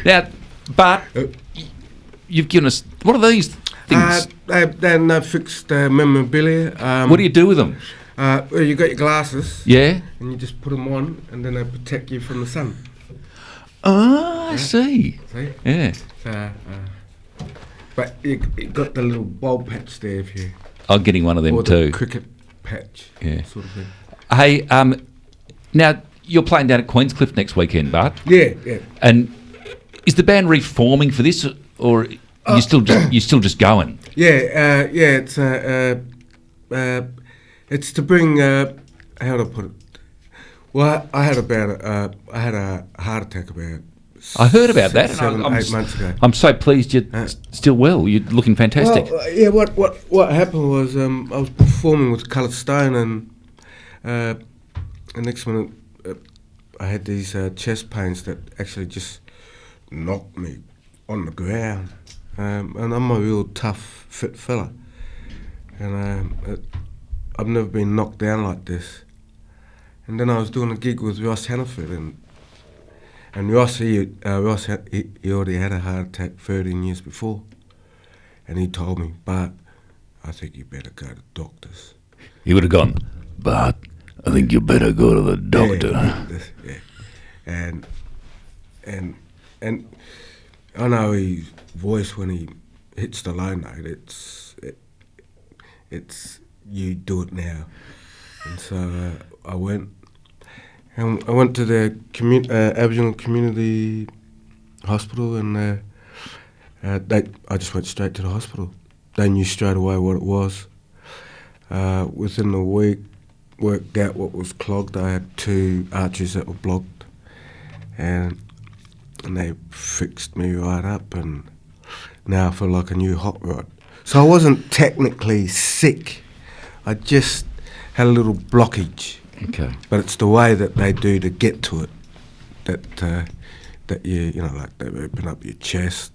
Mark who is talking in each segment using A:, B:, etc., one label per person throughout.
A: Now, Bart, you've given us... What are these things?
B: They're fixed memorabilia.
A: What do you do with them?
B: Well, you got your glasses.
A: Yeah?
B: And you just put them on, and then they protect you from the sun.
A: Oh, I see.
B: See?
A: Yeah.
B: But you got the little bulb patch there if you...
A: I'm getting one of them
B: or
A: too.
B: the cricket patch, sort of thing.
A: Hey, now you're playing down at Queenscliff next weekend, Bart.
B: Yeah.
A: And is the band reforming for this, or you still just going?
B: Yeah. It's to bring. How do I put it? Well, I had a heart attack about.
A: I heard about that.
B: 8 months ago.
A: I'm so pleased you're still well. You're looking fantastic.
B: Well, what happened was I was performing with Coloured Stone, and the next minute I had these chest pains that actually just knocked me on the ground. And I'm a real tough, fit fella, and I've never been knocked down like this. And then I was doing a gig with Ross Hannaford, and Ross, he already had a heart attack 13 years before. And he told me, Bart, I think you better go to doctors.
A: He would have gone, Bart, I think you better go to the doctor.
B: Yeah. And I know his voice when he hits the low note, it's you do it now. And so I went. And I went to the Aboriginal Community Hospital, and I just went straight to the hospital. They knew straight away what it was. Within a week, worked out what was clogged. I had 2 arteries that were blocked, and they fixed me right up, and now I feel like a new hot rod. So I wasn't technically sick. I just had a little blockage.
A: Okay.
B: But it's the way that they do to get to it that you know, like they open up your chest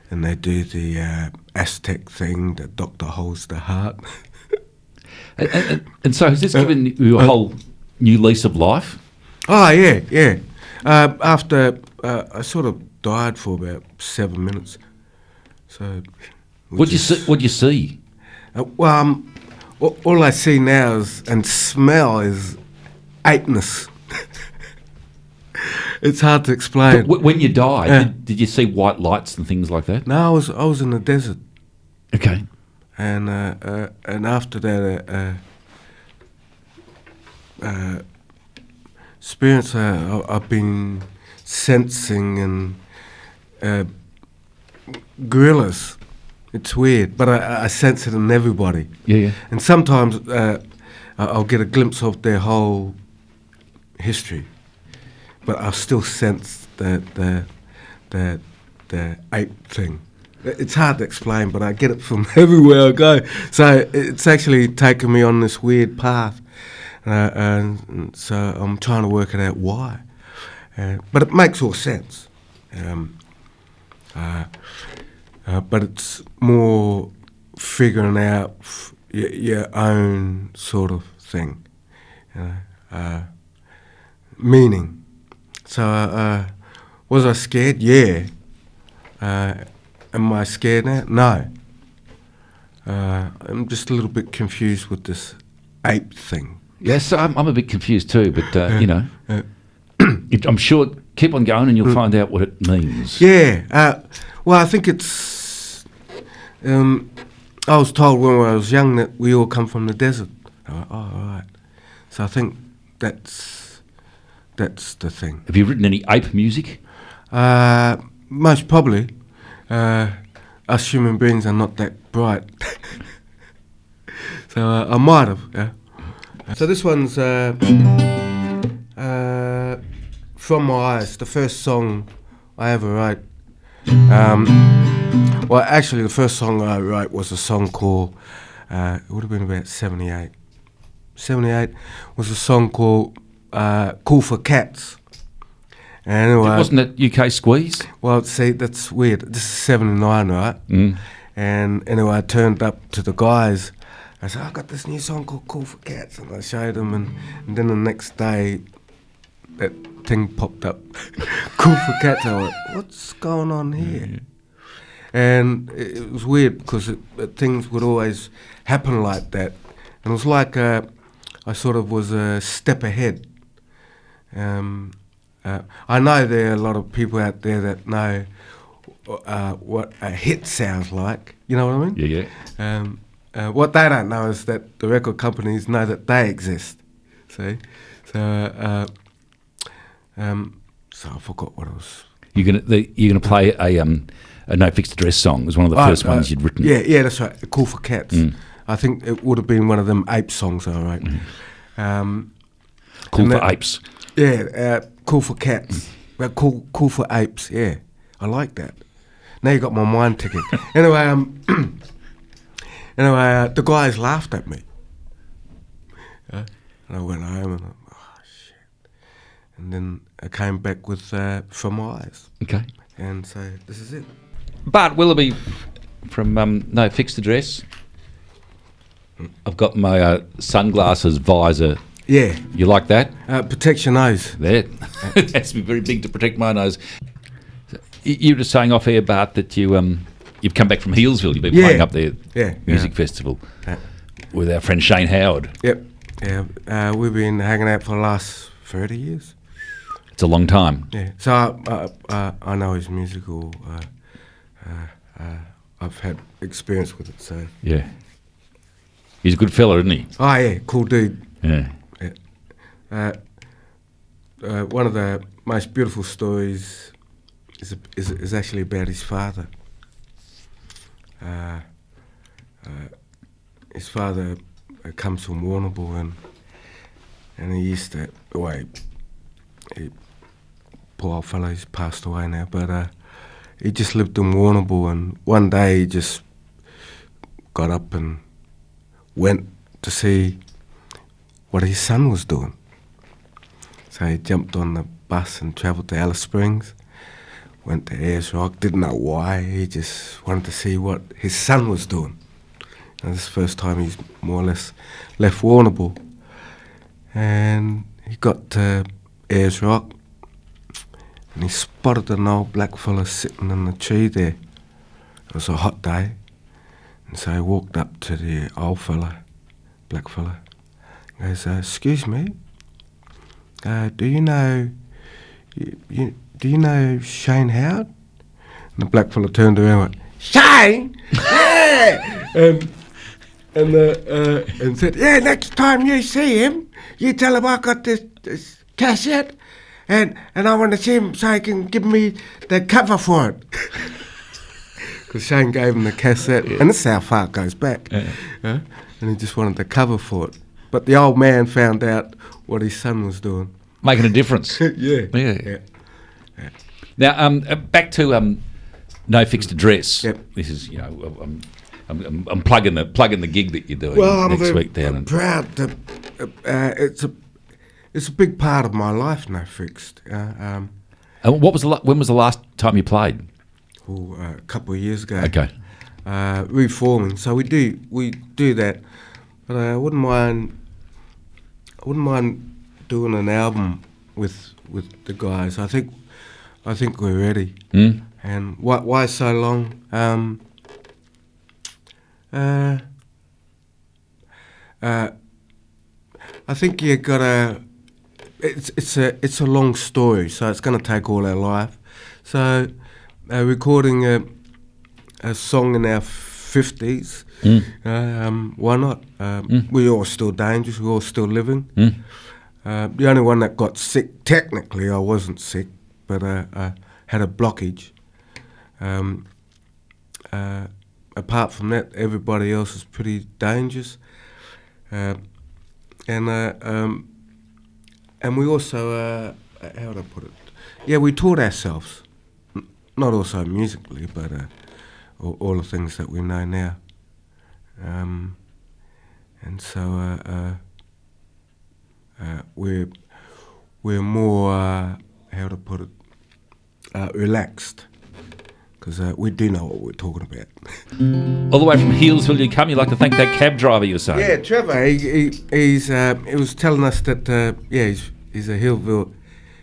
B: and they do the Aztec thing, the doctor holds the heart.
A: and so has this given you a whole new lease of life?
B: Oh, yeah. After I sort of died for about 7 minutes. So
A: What'd you see?
B: All I see now and smell is apeness. It's hard to explain.
A: But when you died, did you see white lights and things like that?
B: No, I was in the desert.
A: Okay.
B: And after that experience, I've been sensing and gorillas. It's weird, but I sense it in everybody.
A: Yeah.
B: And sometimes I'll get a glimpse of their whole history, but I still sense the ape thing. It's hard to explain, but I get it from everywhere I go. So it's actually taken me on this weird path, and so I'm trying to work it out why. But it makes all sense. But it's more figuring out your own sort of thing, meaning. So, was I scared? Yeah. Am I scared now? No. I'm just a little bit confused with this ape thing.
A: Yes, I'm a bit confused too, but, you know, I'm sure, keep on going and you'll find out what it means.
B: Yeah. Well, I think it's... I was told when I was young that we all come from the desert. I went, oh, all right. So I think that's the thing.
A: Have you written any ape music?
B: Most probably. Us human beings are not that bright. So I might have, yeah. So this one's From My Eyes, the first song I ever wrote. Well, actually, the first song I wrote was a song called, it would have been about 78. 78 was a song called Cool for Cats. And anyway,
A: wasn't it UK Squeeze?
B: Well, see, that's weird. This is 79, right? Mm. And anyway, I turned up to the guys. I said, I got this new song called Cool for Cats. And I showed them. And then the next day, that thing popped up. Cool for Cats. I went, what's going on here? And it was weird because things would always happen like that. And it was like I sort of was a step ahead. I know there are a lot of people out there that know what a hit sounds like. You know what I mean?
A: Yeah.
B: What they don't know is that the record companies know that they exist. See? So I forgot what it was.
A: You're gonna play a No Fixed Address song. It was one of the first ones you'd written.
B: Yeah, that's right. Cool for Cats. I think it would have been one of them ape songs I wrote.
A: Cool for Apes.
B: Yeah, Cool for Cats. Well, cool for Apes. Yeah, I like that. Now you got my mind ticking. Anyway, the guys laughed at me. And I went home and shit. And then I came back with From My Eyes.
A: Okay.
B: And so this is it.
A: Bart Willoughby from No Fixed Address. I've got my sunglasses visor.
B: Yeah.
A: You like that?
B: Protects your nose.
A: There. It has to be very big to protect my nose. You were just saying off air, Bart, that you've come back from Healesville. You've been playing up there music festival with our friend Shane Howard.
B: Yep. Yeah. We've been hanging out for the last 30 years.
A: It's a long time.
B: Yeah. So I know his musical. I've had experience with it. So
A: yeah. He's a good fella, isn't he?
B: Oh yeah, cool dude.
A: Yeah.
B: One of the most beautiful stories is actually about his father. His father comes from Warrnambool and he used to, poor old fellow, he's passed away now, but he just lived in Warrnambool, and one day he just got up and went to see what his son was doing. So he jumped on the bus and travelled to Alice Springs, went to Ayers Rock, didn't know why, he just wanted to see what his son was doing. And this is the first time he's more or less left Warrnambool. And he got to Ayers Rock and he spotted an old black fella sitting in the tree there. It was a hot day. And so he walked up to the old fella, black fella, and goes, excuse me, do you know Shane Howard? And the black fella turned around and went, Shane? Yeah! and said, yeah, next time you see him, you tell him I got this cassette and I want to see him so he can give me the cover for it. Because Shane gave him the cassette, and this is how far it goes back. And he just wanted the cover for it. But the old man found out what his son was doing.
A: Making a difference.
B: Yeah.
A: Now, back to No Fixed Address.
B: Yep.
A: This is, I'm plugging the gig that you're doing next week down.
B: I'm proud to. It's a big part of my life. No Fixed.
A: And when was the last time you played?
B: A couple of years ago.
A: Okay.
B: Reforming. So we do that, but I wouldn't mind doing an album with the guys. I think we're ready. And why so long? I think you gotta. It's a long story, so it's going to take all our life. So recording a song in our 50s, why not? We're all still dangerous. We're all still living. The only one that got sick, technically, I wasn't sick, but I had a blockage. Apart from that, everybody else is pretty dangerous. And we also, how would I put it? Yeah, we taught ourselves, not also musically, but all the things that we know now. And so we're more, how to put it, relaxed, because we do know what we're talking about.
A: All the way from Healesville you come. You'd like to thank that cab driver you were saying?
B: Yeah, Trevor. He was telling us that he's a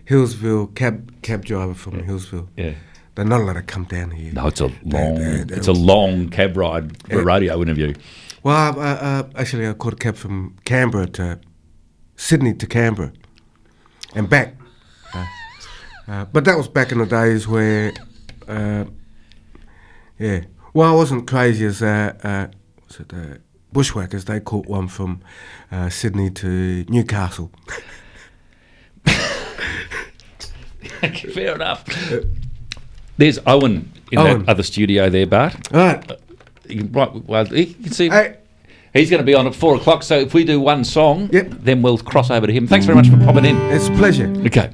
B: Hillsville cab driver from Hillsville.
A: Yeah.
B: They're not allowed to come down here.
A: No, it's a long cab ride for a radio interview.
B: Well, actually, I caught a cab from Canberra to Sydney to Canberra and back. But that was back in the days where, well, I wasn't crazy as bushwhackers. They caught one from Sydney to Newcastle.
A: Okay, fair enough. There's Owen in that other studio there, Bart.
B: All right.
A: You can see he's going to be on at 4 o'clock, so if we do one song, then we'll cross over to him. Thanks very much for popping in.
B: It's a pleasure.
A: Okay.